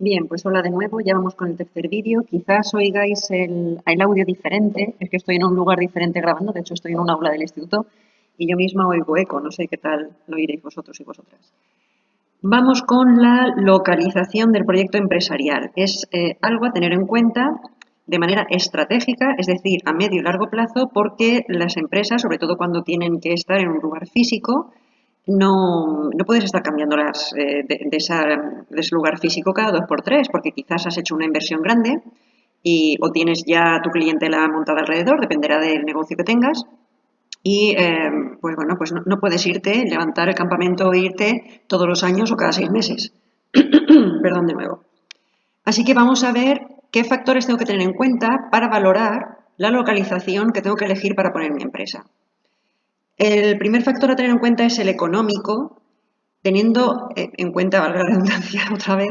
Bien, pues hola de nuevo, ya vamos con el tercer vídeo. Quizás oigáis el audio diferente, es que estoy en un lugar diferente grabando, de hecho estoy en un aula del instituto y yo misma oigo eco, no sé qué tal lo oiréis vosotros y vosotras. Vamos con la localización del proyecto empresarial. Es algo a tener en cuenta de manera estratégica, es decir, a medio y largo plazo, porque las empresas, sobre todo cuando tienen que estar en un lugar físico, no puedes estar cambiándolas de ese lugar físico cada 2 por 3, porque quizás has hecho una inversión grande o tienes ya tu clientela montada alrededor, dependerá del negocio que tengas. Y pues bueno, pues no puedes irte, levantar el campamento e irte todos los años o cada 6 meses. Perdón de nuevo. Así que vamos a ver qué factores tengo que tener en cuenta para valorar la localización que tengo que elegir para poner mi empresa. El primer factor a tener en cuenta es el económico, teniendo en cuenta, valga la redundancia otra vez,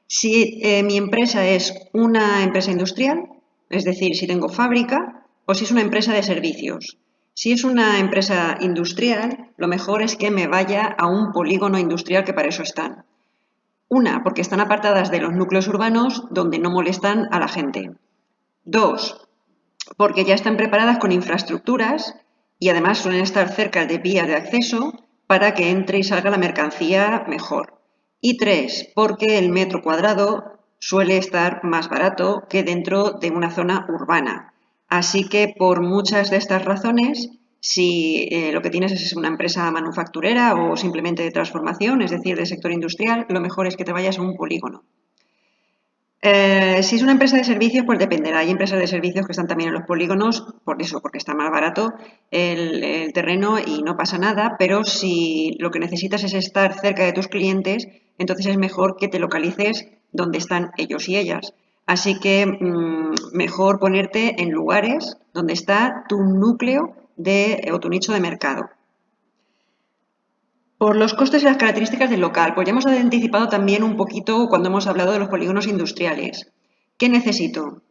si mi empresa es una empresa industrial, es decir, si tengo fábrica, o si es una empresa de servicios. Si es una empresa industrial, lo mejor es que me vaya a un polígono industrial, que para eso están. Una, porque están apartadas de los núcleos urbanos donde no molestan a la gente. Dos, porque ya están preparadas con infraestructuras y además suelen estar cerca de vías de acceso para que entre y salga la mercancía mejor. Y tres, porque el metro cuadrado suele estar más barato que dentro de una zona urbana. Así que por muchas de estas razones, si lo que tienes es una empresa manufacturera o simplemente de transformación, es decir, de sector industrial, lo mejor es que te vayas a un polígono. Si es una empresa de servicios, pues dependerá. Hay empresas de servicios que están también en los polígonos, por eso, porque está más barato el terreno y no pasa nada, pero si lo que necesitas es estar cerca de tus clientes, entonces es mejor que te localices donde están ellos y ellas. Así que mejor ponerte en lugares donde está tu núcleo o tu nicho de mercado. Por los costes y las características del local, pues ya hemos anticipado también un poquito cuando hemos hablado de los polígonos industriales. ¿Qué necesito?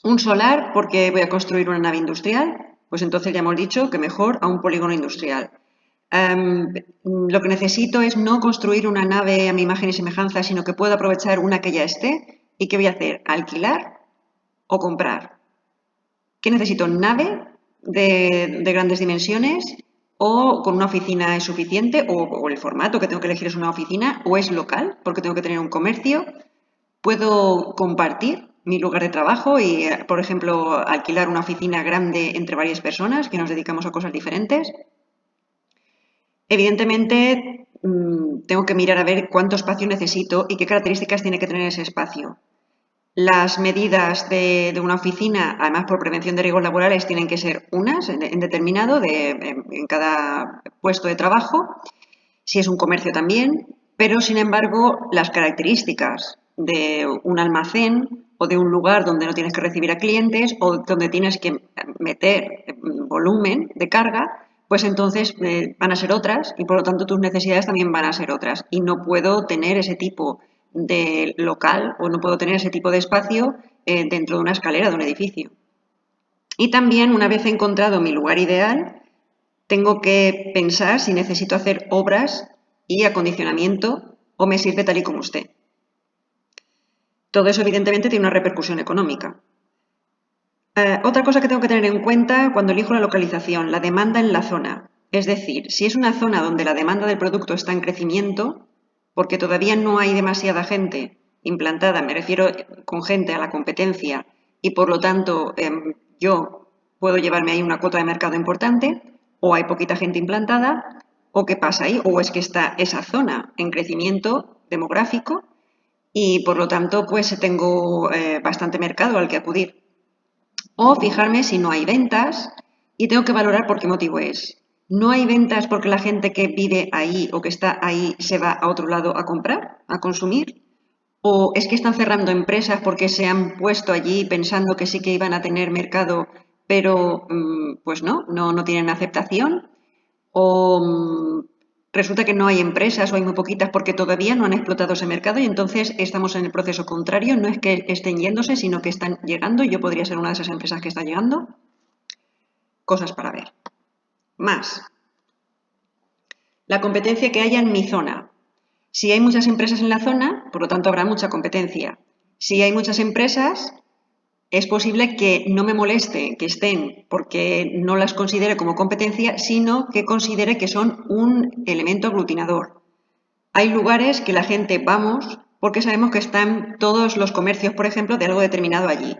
¿Un solar porque voy a construir una nave industrial? Pues entonces ya hemos dicho que mejor a un polígono industrial. Lo que necesito es no construir una nave a mi imagen y semejanza, sino que pueda aprovechar una que ya esté. ¿Y qué voy a hacer? ¿Alquilar o comprar? ¿Qué necesito? ¿Nave de grandes dimensiones? ¿O con una oficina es suficiente? ¿O el formato que tengo que elegir es una oficina? ¿O es local? Porque tengo que tener un comercio. ¿Puedo compartir mi lugar de trabajo y, por ejemplo, alquilar una oficina grande entre varias personas que nos dedicamos a cosas diferentes? Evidentemente, tengo que mirar a ver cuánto espacio necesito y qué características tiene que tener ese espacio. Las medidas de una oficina, además por prevención de riesgos laborales, tienen que ser unas en determinado en cada puesto de trabajo, si es un comercio también, pero sin embargo las características de un almacén o de un lugar donde no tienes que recibir a clientes o donde tienes que meter volumen de carga, pues entonces van a ser otras y por lo tanto tus necesidades también van a ser otras. Y no puedo tener ese tipo de local o no puedo tener ese tipo de espacio dentro de una escalera de un edificio. Y también, una vez encontrado mi lugar ideal, tengo que pensar si necesito hacer obras y acondicionamiento o me sirve tal y como esté. Todo eso evidentemente tiene una repercusión económica. Otra cosa que tengo que tener en cuenta cuando elijo la localización, la demanda en la zona. Es decir, si es una zona donde la demanda del producto está en crecimiento, porque todavía no hay demasiada gente implantada, me refiero con gente a la competencia, y por lo tanto yo puedo llevarme ahí una cuota de mercado importante, o hay poquita gente implantada, o qué pasa ahí, o es que está esa zona en crecimiento demográfico y por lo tanto pues tengo bastante mercado al que acudir. O fijarme si no hay ventas y tengo que valorar por qué motivo es. ¿No hay ventas porque la gente que vive ahí o que está ahí se va a otro lado a comprar, a consumir? ¿O es que están cerrando empresas porque se han puesto allí pensando que sí que iban a tener mercado, pero pues no tienen aceptación? ¿O resulta que no hay empresas o hay muy poquitas porque todavía no han explotado ese mercado y entonces estamos en el proceso contrario? No es que estén yéndose, sino que están llegando y yo podría ser una de esas empresas que está llegando. Cosas para ver. Más. La competencia que haya en mi zona. Si hay muchas empresas en la zona, por lo tanto habrá mucha competencia. Si hay muchas empresas, es posible que no me moleste que estén porque no las considere como competencia, sino que considere que son un elemento aglutinador. Hay lugares que la gente vamos porque sabemos que están todos los comercios, por ejemplo, de algo determinado allí.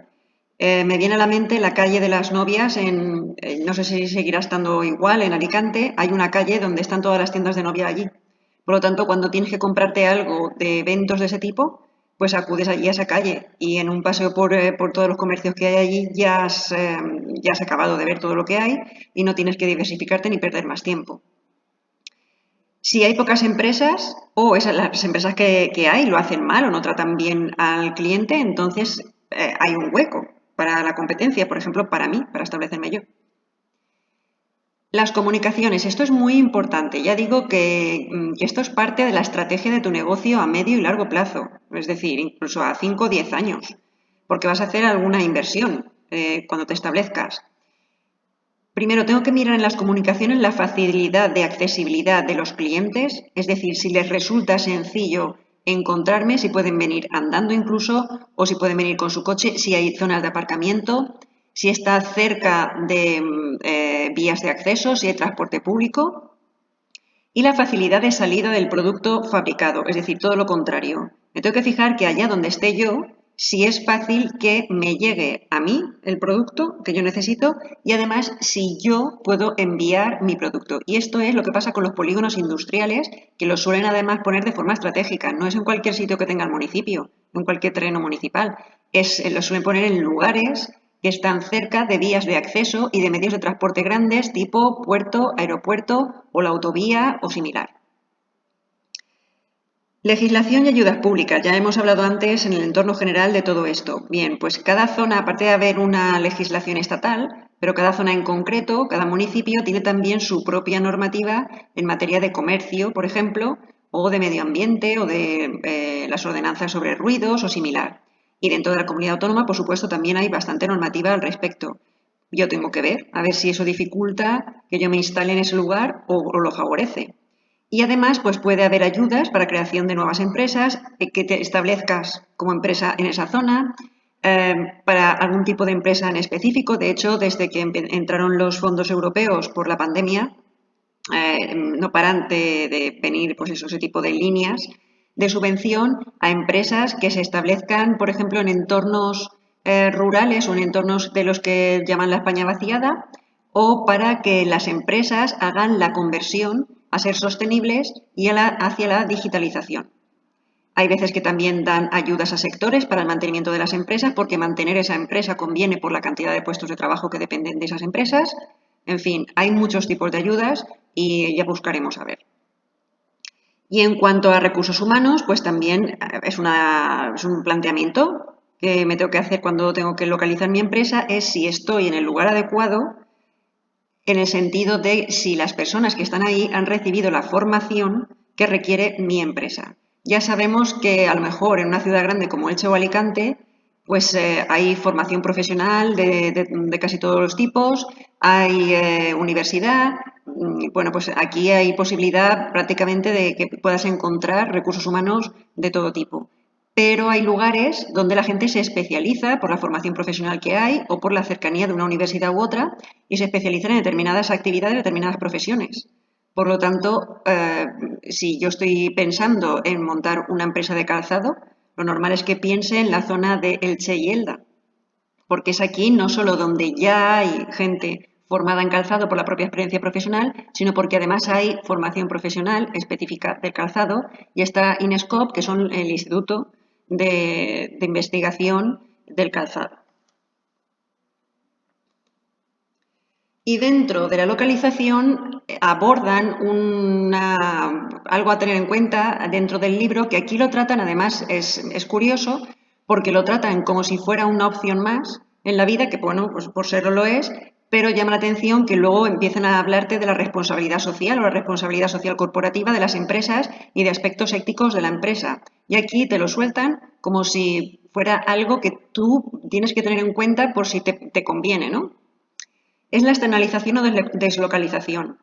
Me viene a la mente la calle de las novias, no sé si seguirá estando igual, en Alicante, hay una calle donde están todas las tiendas de novia allí. Por lo tanto, cuando tienes que comprarte algo de eventos de ese tipo, pues acudes allí a esa calle y en un paseo por todos los comercios que hay allí ya has acabado de ver todo lo que hay y no tienes que diversificarte ni perder más tiempo. Si hay pocas empresas o las empresas que hay lo hacen mal o no tratan bien al cliente, entonces hay un hueco para la competencia, por ejemplo, para mí, para establecerme yo. Las comunicaciones, esto es muy importante. Ya digo que esto es parte de la estrategia de tu negocio a medio y largo plazo, es decir, incluso a 5 o 10 años, porque vas a hacer alguna inversión cuando te establezcas. Primero, tengo que mirar en las comunicaciones la facilidad de accesibilidad de los clientes, es decir, si les resulta sencillo encontrarme, si pueden venir andando incluso, o si pueden venir con su coche, si hay zonas de aparcamiento, si está cerca de vías de acceso, si hay transporte público, y la facilidad de salida del producto fabricado, es decir, todo lo contrario. Me tengo que fijar que allá donde esté yo, si es fácil que me llegue a mí el producto que yo necesito y además si yo puedo enviar mi producto. Y esto es lo que pasa con los polígonos industriales, que los suelen además poner de forma estratégica. No es en cualquier sitio que tenga el municipio, en cualquier terreno municipal. Lo suelen poner en lugares que están cerca de vías de acceso y de medios de transporte grandes tipo puerto, aeropuerto o la autovía o similar. Legislación y ayudas públicas. Ya hemos hablado antes en el entorno general de todo esto. Bien, pues cada zona, aparte de haber una legislación estatal, pero cada zona en concreto, cada municipio tiene también su propia normativa en materia de comercio, por ejemplo, o de medio ambiente o de las ordenanzas sobre ruidos o similar. Y dentro de la comunidad autónoma, por supuesto, también hay bastante normativa al respecto. Yo tengo que ver, a ver si eso dificulta que yo me instale en ese lugar o lo favorece. Y además, pues puede haber ayudas para creación de nuevas empresas, que te establezcas como empresa en esa zona, para algún tipo de empresa en específico. De hecho, desde que entraron los fondos europeos por la pandemia, no paran de venir pues ese tipo de líneas de subvención a empresas que se establezcan, por ejemplo, en entornos rurales o en entornos de los que llaman la España vaciada, o para que las empresas hagan la conversión a ser sostenibles y hacia la digitalización. Hay veces que también dan ayudas a sectores para el mantenimiento de las empresas, porque mantener esa empresa conviene por la cantidad de puestos de trabajo que dependen de esas empresas. En fin, hay muchos tipos de ayudas y ya buscaremos a ver. Y en cuanto a recursos humanos, pues también es un planteamiento que me tengo que hacer cuando tengo que localizar mi empresa, es si estoy en el lugar adecuado, en el sentido de si las personas que están ahí han recibido la formación que requiere mi empresa. Ya sabemos que a lo mejor en una ciudad grande como Elche o Alicante, pues hay formación profesional de casi todos los tipos, hay universidad, bueno, pues aquí hay posibilidad prácticamente de que puedas encontrar recursos humanos de todo tipo. Pero hay lugares donde la gente se especializa por la formación profesional que hay o por la cercanía de una universidad u otra y se especializan en determinadas actividades, determinadas profesiones. Por lo tanto, si yo estoy pensando en montar una empresa de calzado, lo normal es que piense en la zona de Elche y Elda, porque es aquí no solo donde ya hay gente formada en calzado por la propia experiencia profesional, sino porque además hay formación profesional específica del calzado y está INESCOP, que son el Instituto de Investigación del Calzado. Y dentro de la localización abordan algo a tener en cuenta dentro del libro, que aquí lo tratan, además es curioso, porque lo tratan como si fuera una opción más en la vida, que bueno, pues por serlo lo es, pero llama la atención que luego empiezan a hablarte de la responsabilidad social o la responsabilidad social corporativa de las empresas y de aspectos éticos de la empresa. Y aquí te lo sueltan como si fuera algo que tú tienes que tener en cuenta por si te conviene, ¿no? Es la externalización o deslocalización.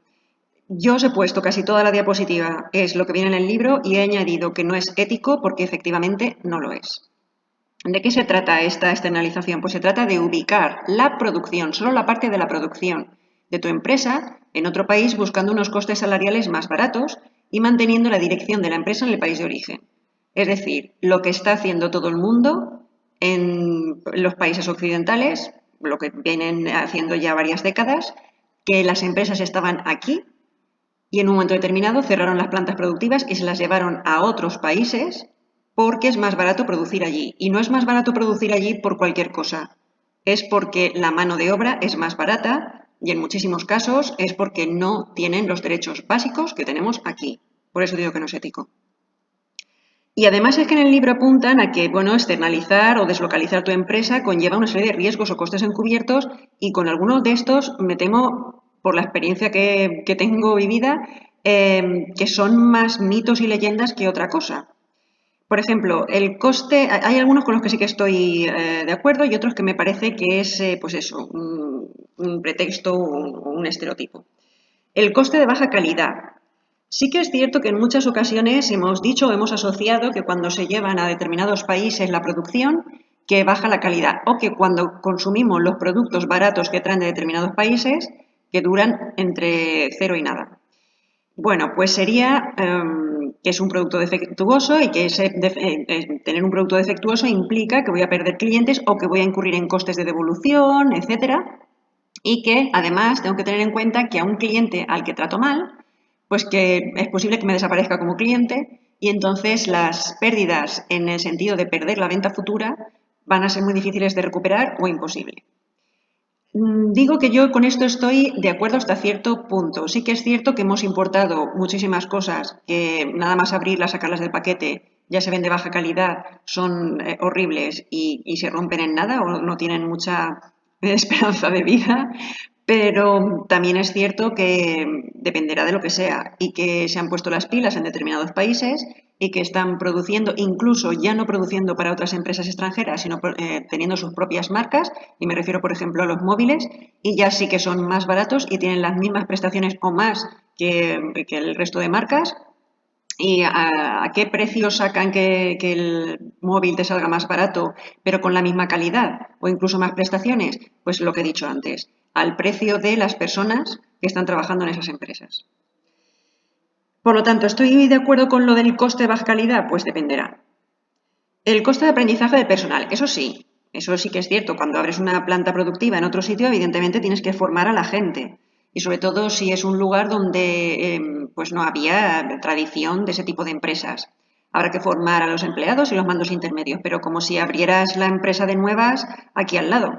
Yo os he puesto casi toda la diapositiva, es lo que viene en el libro y he añadido que no es ético porque efectivamente no lo es. ¿De qué se trata esta externalización? Pues se trata de ubicar la producción, solo la parte de la producción de tu empresa en otro país buscando unos costes salariales más baratos y manteniendo la dirección de la empresa en el país de origen. Es decir, lo que está haciendo todo el mundo en los países occidentales, lo que vienen haciendo ya varias décadas, que las empresas estaban aquí y en un momento determinado cerraron las plantas productivas y se las llevaron a otros países porque es más barato producir allí. Y no es más barato producir allí por cualquier cosa. Es porque la mano de obra es más barata y en muchísimos casos es porque no tienen los derechos básicos que tenemos aquí. Por eso digo que no es ético. Y además es que en el libro apuntan a que, bueno, externalizar o deslocalizar tu empresa conlleva una serie de riesgos o costes encubiertos y con algunos de estos me temo, por la experiencia que tengo vivida, que son más mitos y leyendas que otra cosa. Por ejemplo, el coste, hay algunos con los que sí que estoy de acuerdo y otros que me parece que es, pues eso, un pretexto o un estereotipo. El coste de baja calidad. Sí que es cierto que en muchas ocasiones hemos dicho o hemos asociado que cuando se llevan a determinados países la producción, que baja la calidad, o que cuando consumimos los productos baratos que traen de determinados países, que duran entre cero y nada. Bueno, pues sería que es un producto defectuoso y que tener un producto defectuoso implica que voy a perder clientes o que voy a incurrir en costes de devolución, etcétera, y que además tengo que tener en cuenta que a un cliente al que trato mal, pues que es posible que me desaparezca como cliente y entonces las pérdidas en el sentido de perder la venta futura van a ser muy difíciles de recuperar o imposible. Digo que yo con esto estoy de acuerdo hasta cierto punto. Sí que es cierto que hemos importado muchísimas cosas que nada más abrirlas, sacarlas del paquete, ya se ven de baja calidad, son horribles y se rompen en nada o no tienen mucha esperanza de vida, pero también es cierto que dependerá de lo que sea y que se han puesto las pilas en determinados países y que están produciendo, incluso ya no produciendo para otras empresas extranjeras, sino teniendo sus propias marcas, y me refiero, por ejemplo, a los móviles, y ya sí que son más baratos y tienen las mismas prestaciones o más que el resto de marcas. ¿Y a qué precio sacan que el móvil te salga más barato, pero con la misma calidad o incluso más prestaciones? Pues lo que he dicho antes, al precio de las personas que están trabajando en esas empresas. Por lo tanto, ¿estoy de acuerdo con lo del coste de baja calidad? Pues dependerá. El coste de aprendizaje del personal, eso sí que es cierto. Cuando abres una planta productiva en otro sitio, evidentemente tienes que formar a la gente. Y sobre todo si es un lugar donde pues no había tradición de ese tipo de empresas. Habrá que formar a los empleados y los mandos intermedios, pero como si abrieras la empresa de nuevas aquí al lado.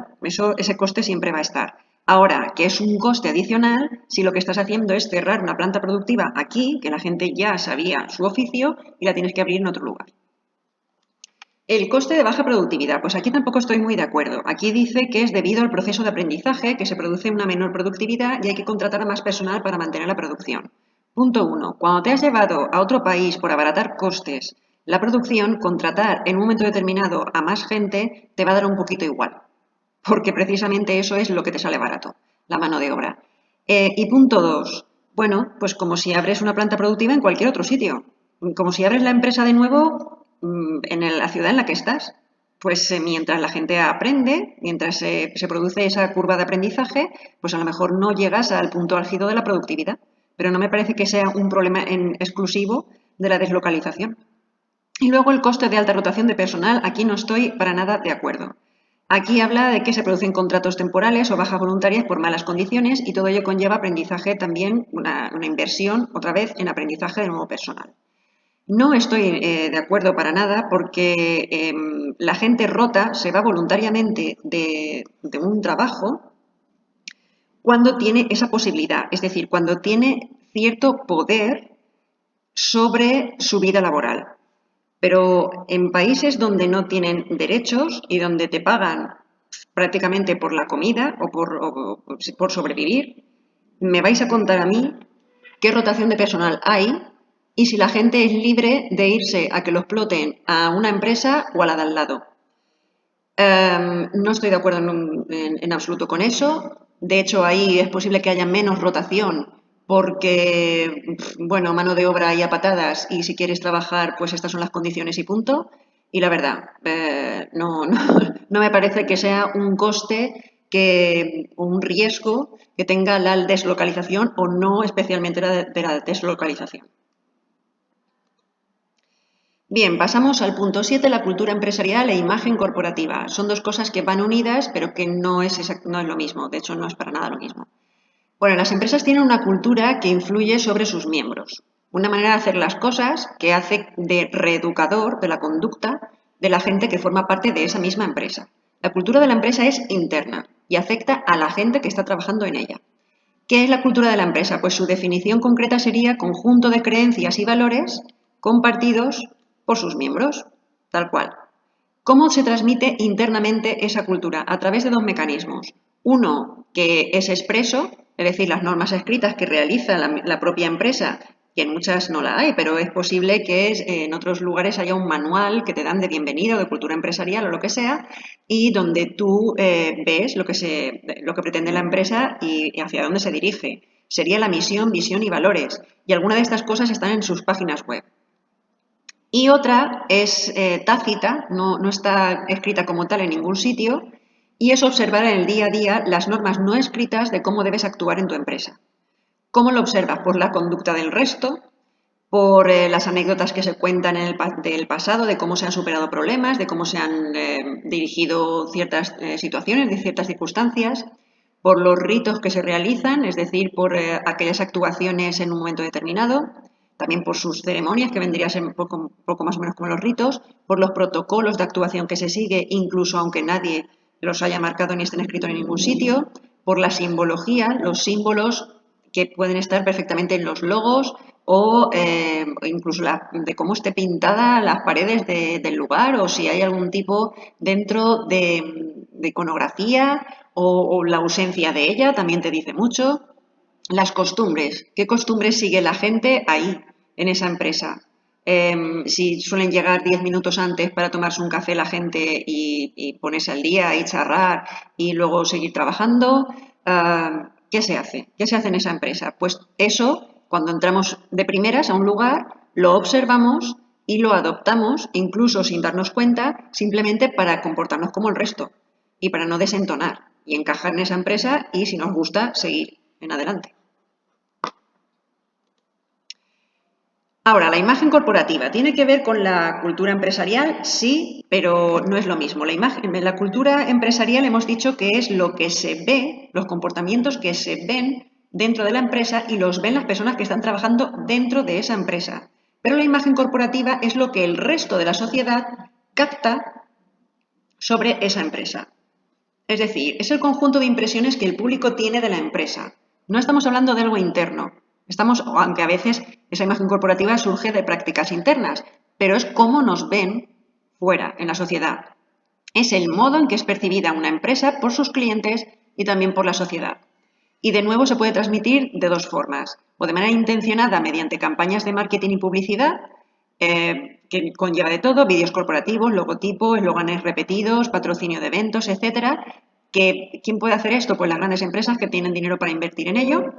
Ese coste siempre va a estar. Ahora, que es un coste adicional si lo que estás haciendo es cerrar una planta productiva aquí, que la gente ya sabía su oficio, y la tienes que abrir en otro lugar. El coste de baja productividad. Pues aquí tampoco estoy muy de acuerdo. Aquí dice que es debido al proceso de aprendizaje que se produce una menor productividad y hay que contratar a más personal para mantener la producción. Punto 1. Cuando te has llevado a otro país por abaratar costes la producción, contratar en un momento determinado a más gente te va a dar un poquito igual, porque precisamente eso es lo que te sale barato, la mano de obra. Y punto 2. Bueno, pues como si abres una planta productiva en cualquier otro sitio. Como si abres la empresa de nuevo en la ciudad en la que estás. Pues mientras la gente aprende, mientras se produce esa curva de aprendizaje, pues a lo mejor no llegas al punto álgido de la productividad. Pero no me parece que sea un problema exclusivo de la deslocalización. Y luego el coste de alta rotación de personal, aquí no estoy para nada de acuerdo. Aquí habla de que se producen contratos temporales o bajas voluntarias por malas condiciones y todo ello conlleva aprendizaje también, una inversión otra vez en aprendizaje de nuevo personal. No estoy de acuerdo para nada porque la gente rota, se va voluntariamente de un trabajo cuando tiene esa posibilidad, es decir, cuando tiene cierto poder sobre su vida laboral. Pero en países donde no tienen derechos y donde te pagan prácticamente por la comida o por sobrevivir, me vais a contar a mí qué rotación de personal hay y si la gente es libre de irse a que lo exploten a una empresa o a la de al lado. No estoy de acuerdo en absoluto con eso. De hecho, ahí es posible que haya menos rotación porque, bueno, mano de obra y a patadas y si quieres trabajar, pues estas son las condiciones y punto. Y la verdad, no me parece que sea un coste o un riesgo que tenga la deslocalización o no especialmente de la deslocalización. Bien, pasamos al punto 7, la cultura empresarial e imagen corporativa. Son dos cosas que van unidas, pero que no es lo mismo. De hecho, no es para nada lo mismo. Bueno, las empresas tienen una cultura que influye sobre sus miembros. Una manera de hacer las cosas que hace de reeducador de la conducta de la gente que forma parte de esa misma empresa. La cultura de la empresa es interna y afecta a la gente que está trabajando en ella. ¿Qué es la cultura de la empresa? Pues su definición concreta sería conjunto de creencias y valores compartidos por sus miembros, tal cual. ¿Cómo se transmite internamente esa cultura? A través de dos mecanismos. Uno, que es expreso, es decir, las normas escritas que realiza la propia empresa, que en muchas no la hay, pero es posible que en otros lugares haya un manual que te dan de bienvenida o de cultura empresarial o lo que sea, y donde tú ves lo que pretende la empresa y hacia dónde se dirige. Sería la misión, visión y valores. Y algunas de estas cosas están en sus páginas web. Y otra es tácita, no está escrita como tal en ningún sitio, y es observar en el día a día las normas no escritas de cómo debes actuar en tu empresa. ¿Cómo lo observas? Por la conducta del resto, por las anécdotas que se cuentan del pasado, de cómo se han superado problemas, de cómo se han dirigido ciertas situaciones, de ciertas circunstancias, por los ritos que se realizan, es decir, por aquellas actuaciones en un momento determinado, también por sus ceremonias, que vendrían a ser poco más o menos como los ritos, por los protocolos de actuación que se sigue, incluso aunque nadie los haya marcado ni estén escritos en ningún sitio, por la simbología, los símbolos que pueden estar perfectamente en los logos o incluso de cómo esté pintada las paredes del lugar o si hay algún tipo dentro de iconografía o la ausencia de ella, también te dice mucho. Las costumbres, ¿qué costumbres sigue la gente ahí, en esa empresa? Si suelen llegar 10 minutos antes para tomarse un café la gente y ponerse al día y charrar y luego seguir trabajando, ¿qué se hace? ¿Qué se hace en esa empresa? Pues eso, cuando entramos de primeras a un lugar, lo observamos y lo adoptamos, incluso sin darnos cuenta, simplemente para comportarnos como el resto y para no desentonar y encajar en esa empresa y, si nos gusta, seguir en adelante. Ahora, la imagen corporativa, ¿tiene que ver con la cultura empresarial? Sí, pero no es lo mismo. La cultura empresarial hemos dicho que es lo que se ve, los comportamientos que se ven dentro de la empresa y los ven las personas que están trabajando dentro de esa empresa. Pero la imagen corporativa es lo que el resto de la sociedad capta sobre esa empresa. Es decir, es el conjunto de impresiones que el público tiene de la empresa. No estamos hablando de algo interno. Aunque a veces esa imagen corporativa surge de prácticas internas, pero es cómo nos ven fuera, en la sociedad. Es el modo en que es percibida una empresa por sus clientes y también por la sociedad. Y de nuevo se puede transmitir de dos formas, o de manera intencionada mediante campañas de marketing y publicidad, que conlleva de todo, vídeos corporativos, logotipos, eslóganes repetidos, patrocinio de eventos, etcétera. ¿Quién puede hacer esto? Pues las grandes empresas que tienen dinero para invertir en ello.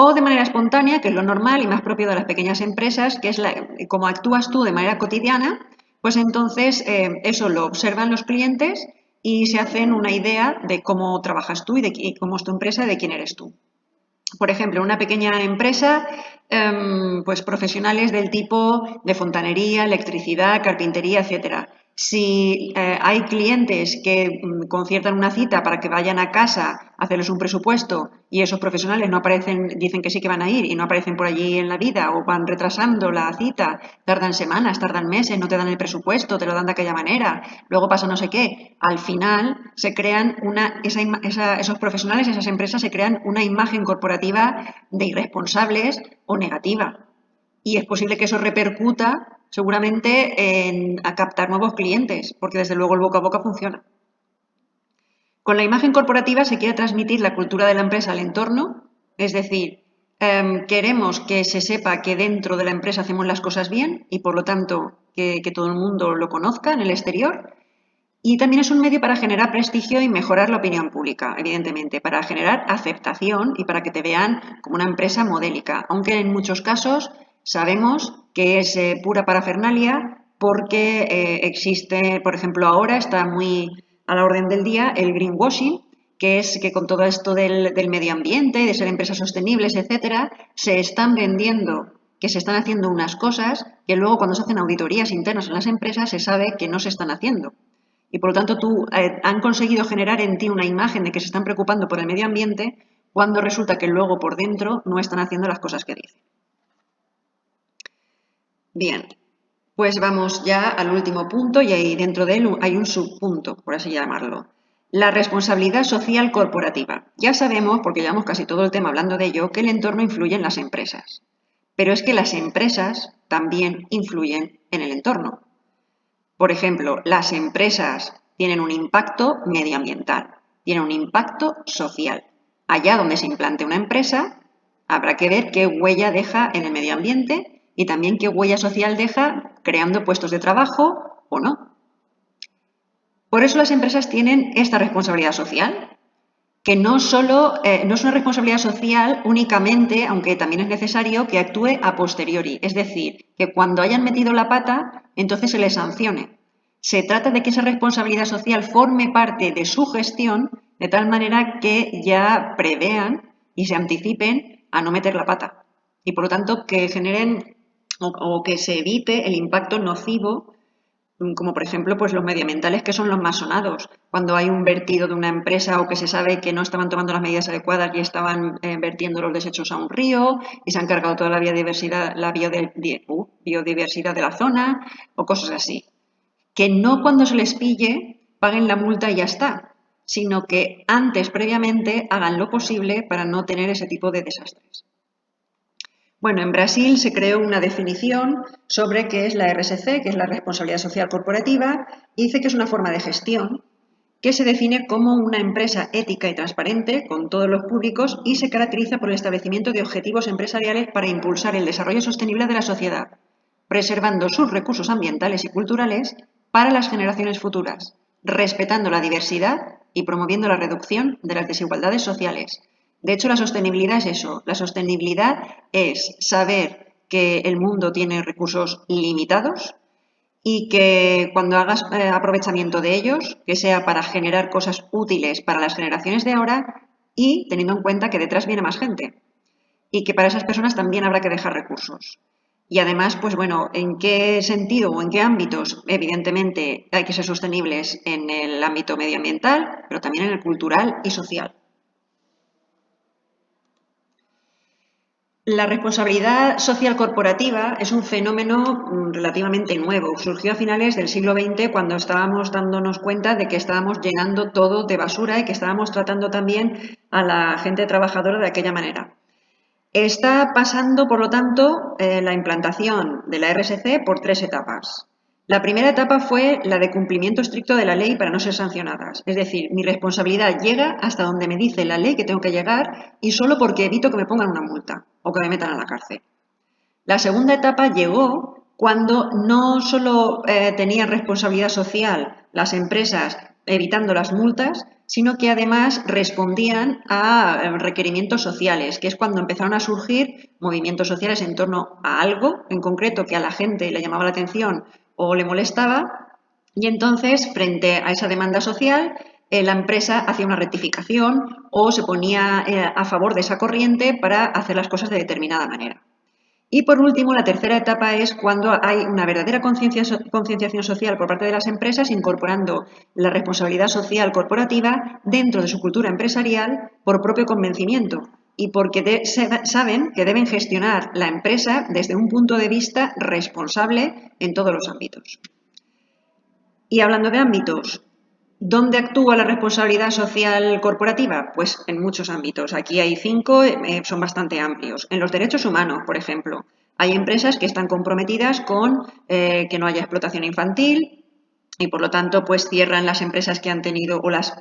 O de manera espontánea, que es lo normal y más propio de las pequeñas empresas, que es cómo actúas tú de manera cotidiana, pues entonces eso lo observan los clientes y se hacen una idea de cómo trabajas tú y cómo es tu empresa y de quién eres tú. Por ejemplo, una pequeña empresa, pues profesionales del tipo de fontanería, electricidad, carpintería, etcétera. Si hay clientes que conciertan una cita para que vayan a casa a hacerles un presupuesto y esos profesionales no aparecen, dicen que sí que van a ir y no aparecen por allí en la vida o van retrasando la cita, tardan semanas, tardan meses, no te dan el presupuesto, te lo dan de aquella manera, luego pasa no sé qué, al final se crean esos profesionales, esas empresas se crean una imagen corporativa de irresponsables o negativa. Y es posible que eso repercuta seguramente a captar nuevos clientes, porque desde luego el boca a boca funciona. Con la imagen corporativa se quiere transmitir la cultura de la empresa al entorno, es decir, queremos que se sepa que dentro de la empresa hacemos las cosas bien y por lo tanto que todo el mundo lo conozca en el exterior. Y también es un medio para generar prestigio y mejorar la opinión pública, evidentemente, para generar aceptación y para que te vean como una empresa modélica, aunque en muchos casos sabemos que es pura parafernalia porque existe, por ejemplo, ahora está muy a la orden del día el greenwashing, que es que con todo esto del medio ambiente, de ser empresas sostenibles, etcétera, se están vendiendo que se están haciendo unas cosas que luego cuando se hacen auditorías internas en las empresas se sabe que no se están haciendo. Y por lo tanto han conseguido generar en ti una imagen de que se están preocupando por el medio ambiente cuando resulta que luego por dentro no están haciendo las cosas que dicen. Bien, pues vamos ya al último punto y ahí dentro de él hay un subpunto, por así llamarlo. La responsabilidad social corporativa. Ya sabemos, porque llevamos casi todo el tema hablando de ello, que el entorno influye en las empresas. Pero es que las empresas también influyen en el entorno. Por ejemplo, las empresas tienen un impacto medioambiental, tienen un impacto social. Allá donde se implante una empresa, habrá que ver qué huella deja en el medio ambiente y también qué huella social deja creando puestos de trabajo o no. Por eso las empresas tienen esta responsabilidad social, que no solo no es una responsabilidad social únicamente, aunque también es necesario que actúe a posteriori, es decir, que cuando hayan metido la pata, entonces se les sancione. Se trata de que esa responsabilidad social forme parte de su gestión de tal manera que ya prevean y se anticipen a no meter la pata. Y por lo tanto que generen o que se evite el impacto nocivo como por ejemplo pues los medioambientales que son los más sonados. Cuando hay un vertido de una empresa o que se sabe que no estaban tomando las medidas adecuadas y estaban vertiendo los desechos a un río y se han cargado toda la biodiversidad, biodiversidad de la zona o cosas así. Que no cuando se les pille paguen la multa y ya está, sino que antes, previamente, hagan lo posible para no tener ese tipo de desastres. Bueno, en Brasil se creó una definición sobre qué es la RSC, que es la responsabilidad social corporativa, y dice que es una forma de gestión que se define como una empresa ética y transparente con todos los públicos y se caracteriza por el establecimiento de objetivos empresariales para impulsar el desarrollo sostenible de la sociedad, preservando sus recursos ambientales y culturales para las generaciones futuras, respetando la diversidad y promoviendo la reducción de las desigualdades sociales. De hecho, la sostenibilidad es eso. La sostenibilidad es saber que el mundo tiene recursos limitados y que cuando hagas aprovechamiento de ellos, que sea para generar cosas útiles para las generaciones de ahora y teniendo en cuenta que detrás viene más gente y que para esas personas también habrá que dejar recursos. Y además, pues bueno, ¿en qué sentido o en qué ámbitos? Evidentemente hay que ser sostenibles en el ámbito medioambiental, pero también en el cultural y social. La responsabilidad social corporativa es un fenómeno relativamente nuevo. Surgió a finales del siglo XX cuando estábamos dándonos cuenta de que estábamos llenando todo de basura y que estábamos tratando también a la gente trabajadora de aquella manera. Está pasando, por lo tanto, la implantación de la RSC por 3 etapas. La primera etapa fue la de cumplimiento estricto de la ley para no ser sancionadas. Es decir, mi responsabilidad llega hasta donde me dice la ley que tengo que llegar y solo porque evito que me pongan una multa o que me metan a la cárcel. La segunda etapa llegó cuando no solo tenían responsabilidad social las empresas evitando las multas, sino que además respondían a requerimientos sociales, que es cuando empezaron a surgir movimientos sociales en torno a algo en concreto que a la gente le llamaba la atención o le molestaba, y entonces, frente a esa demanda social, la empresa hacía una rectificación o se ponía a favor de esa corriente para hacer las cosas de determinada manera. Y por último, la tercera etapa es cuando hay una verdadera concienciación social por parte de las empresas, incorporando la responsabilidad social corporativa dentro de su cultura empresarial por propio convencimiento y porque saben que deben gestionar la empresa desde un punto de vista responsable en todos los ámbitos. Y hablando de ámbitos, ¿dónde actúa la responsabilidad social corporativa? Pues en muchos ámbitos. Aquí hay 5, son bastante amplios. En los derechos humanos, por ejemplo, hay empresas que están comprometidas con que no haya explotación infantil y por lo tanto pues cierran las empresas que han tenido o las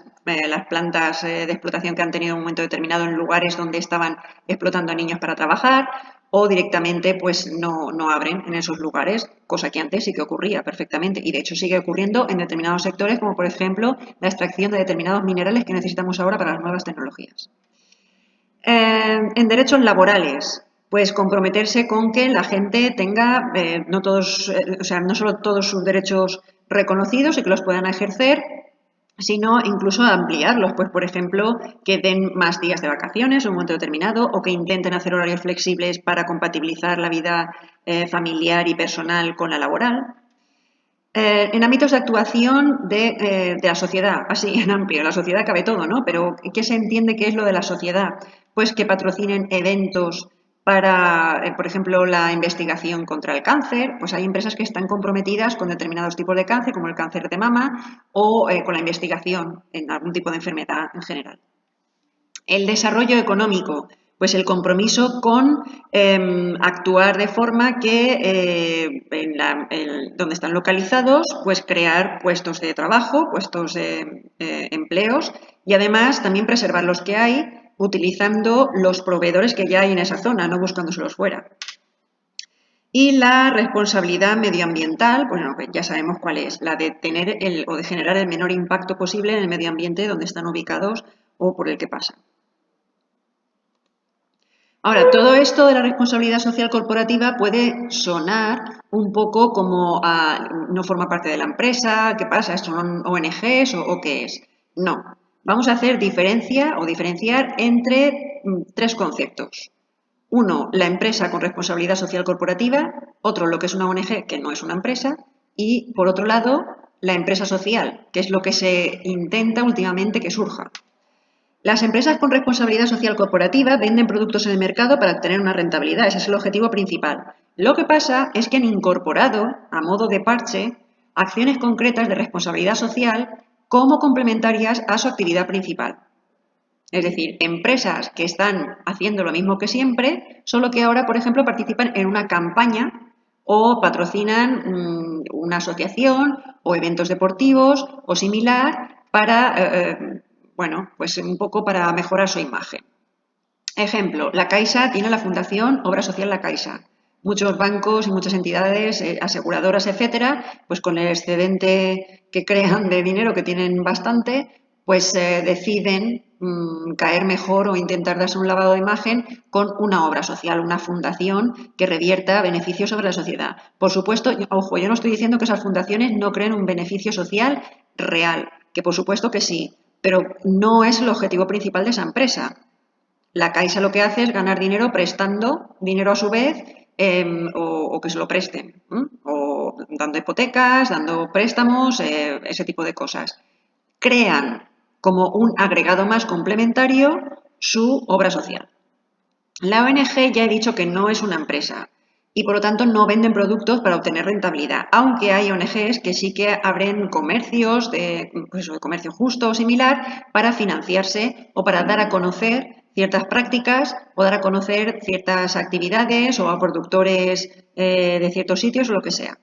plantas de explotación que han tenido en un momento determinado en lugares donde estaban explotando a niños para trabajar o directamente pues no abren en esos lugares, cosa que antes sí que ocurría perfectamente y de hecho sigue ocurriendo en determinados sectores como por ejemplo la extracción de determinados minerales que necesitamos ahora para las nuevas tecnologías. En derechos laborales, pues comprometerse con que la gente tenga no todos, o sea, no solo todos sus derechos reconocidos y que los puedan ejercer, sino incluso ampliarlos, pues por ejemplo, que den más días de vacaciones en un momento determinado o que intenten hacer horarios flexibles para compatibilizar la vida familiar y personal con la laboral. En ámbitos de actuación de la sociedad, así en amplio, en la sociedad cabe todo, ¿no? Pero ¿qué se entiende que es lo de la sociedad? Pues que patrocinen eventos para, por ejemplo, la investigación contra el cáncer, pues hay empresas que están comprometidas con determinados tipos de cáncer, como el cáncer de mama, o con la investigación en algún tipo de enfermedad en general. El desarrollo económico, pues el compromiso con actuar de forma que donde están localizados, pues crear puestos de trabajo, puestos de empleos y además también preservar los que hay utilizando los proveedores que ya hay en esa zona, no buscándoselos fuera. Y la responsabilidad medioambiental, pues bueno, ya sabemos cuál es, la de tener o de generar el menor impacto posible en el medio ambiente donde están ubicados o por el que pasan. Ahora, todo esto de la responsabilidad social corporativa puede sonar un poco como no forma parte de la empresa, ¿qué pasa? ¿Esto son ONGs o qué es? No, vamos a hacer diferenciar entre tres conceptos. Uno, la empresa con responsabilidad social corporativa, otro, lo que es una ONG, que no es una empresa, y por otro lado, la empresa social, que es lo que se intenta últimamente que surja. Las empresas con responsabilidad social corporativa venden productos en el mercado para obtener una rentabilidad, ese es el objetivo principal. Lo que pasa es que han incorporado, a modo de parche, acciones concretas de responsabilidad social como complementarias a su actividad principal. Es decir, empresas que están haciendo lo mismo que siempre, solo que ahora, por ejemplo, participan en una campaña o patrocinan una asociación o eventos deportivos o similar para, bueno, pues un poco para mejorar su imagen. Ejemplo, la Caixa tiene la Fundación Obra Social La Caixa. Muchos bancos y muchas entidades, aseguradoras, etcétera, pues con el excedente que crean de dinero, que tienen bastante, pues deciden caer mejor o intentar darse un lavado de imagen con una obra social, una fundación que revierta beneficios sobre la sociedad. Por supuesto, ojo, yo no estoy diciendo que esas fundaciones no creen un beneficio social real, que por supuesto que sí, pero no es el objetivo principal de esa empresa. La Caixa lo que hace es ganar dinero prestando dinero a su vez o que se lo presten, o dando hipotecas, dando préstamos, ese tipo de cosas. Crean como un agregado más complementario su obra social. La ONG ya he dicho que no es una empresa y por lo tanto no venden productos para obtener rentabilidad, aunque hay ONGs que sí que abren comercios pues, de comercio justo o similar para financiarse o para dar a conocer ciertas prácticas o dar a conocer ciertas actividades o a productores de ciertos sitios o lo que sea.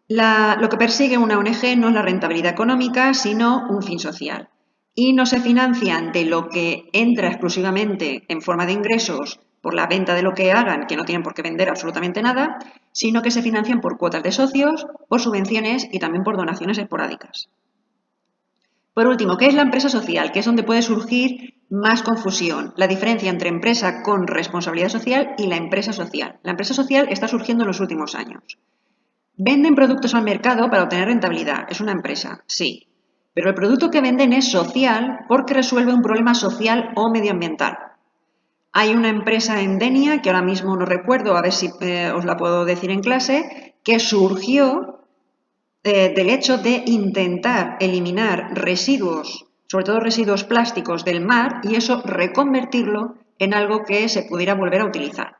Lo que persigue una ONG no es la rentabilidad económica, sino un fin social. Y no se financian de lo que entra exclusivamente en forma de ingresos por la venta de lo que hagan, que no tienen por qué vender absolutamente nada, sino que se financian por cuotas de socios, por subvenciones y también por donaciones esporádicas. Por último, ¿qué es la empresa social? Que es donde puede surgir más confusión. La diferencia entre empresa con responsabilidad social y la empresa social. La empresa social está surgiendo en los últimos años. Venden productos al mercado para obtener rentabilidad. Es una empresa, sí. Pero el producto que venden es social porque resuelve un problema social o medioambiental. Hay una empresa en Denia, que ahora mismo no recuerdo, a ver si os la puedo decir en clase, que surgió del hecho de intentar eliminar residuos, sobre todo residuos plásticos del mar, y eso reconvertirlo en algo que se pudiera volver a utilizar.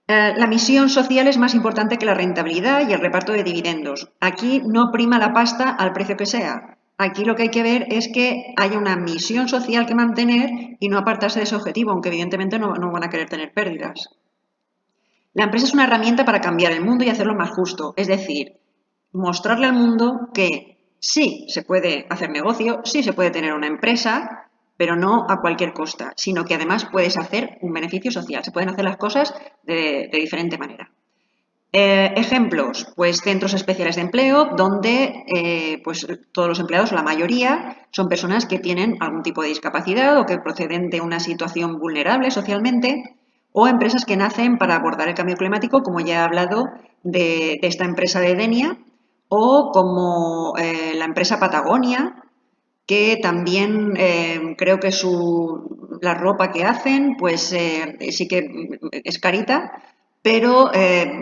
La misión social es más importante que la rentabilidad y el reparto de dividendos. Aquí no prima la pasta al precio que sea. Aquí lo que hay que ver es que haya una misión social que mantener y no apartarse de ese objetivo, aunque evidentemente no van a querer tener pérdidas. La empresa es una herramienta para cambiar el mundo y hacerlo más justo, es decir, mostrarle al mundo que sí se puede hacer negocio, sí se puede tener una empresa, pero no a cualquier costa, sino que además puedes hacer un beneficio social. Se pueden hacer las cosas de diferente manera. Ejemplos, pues centros especiales de empleo donde pues todos los empleados, la mayoría, son personas que tienen algún tipo de discapacidad o que proceden de una situación vulnerable socialmente, o empresas que nacen para abordar el cambio climático, como ya he hablado de esta empresa de Denia, o como la empresa Patagonia, que también creo que la ropa que hacen pues sí que es carita, pero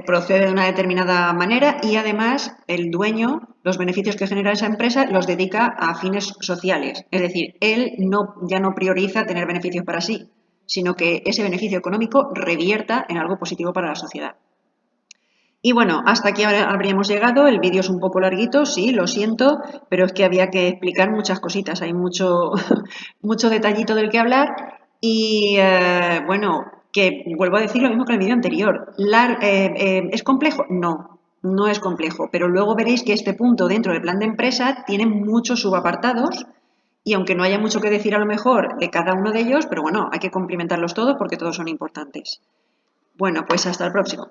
procede de una determinada manera y además el dueño, los beneficios que genera esa empresa los dedica a fines sociales. Es decir, él ya no prioriza tener beneficios para sí, sino que ese beneficio económico revierta en algo positivo para la sociedad. Y bueno, hasta aquí habríamos llegado. El vídeo es un poco larguito, sí, lo siento, pero es que había que explicar muchas cositas. Hay mucho, mucho detallito del que hablar. Y bueno, que vuelvo a decir lo mismo que en el vídeo anterior. ¿Es complejo? No, no es complejo. Pero luego veréis que este punto dentro del plan de empresa tiene muchos subapartados. Y aunque no haya mucho que decir a lo mejor de cada uno de ellos, pero bueno, hay que cumplimentarlos todos porque todos son importantes. Bueno, pues hasta el próximo.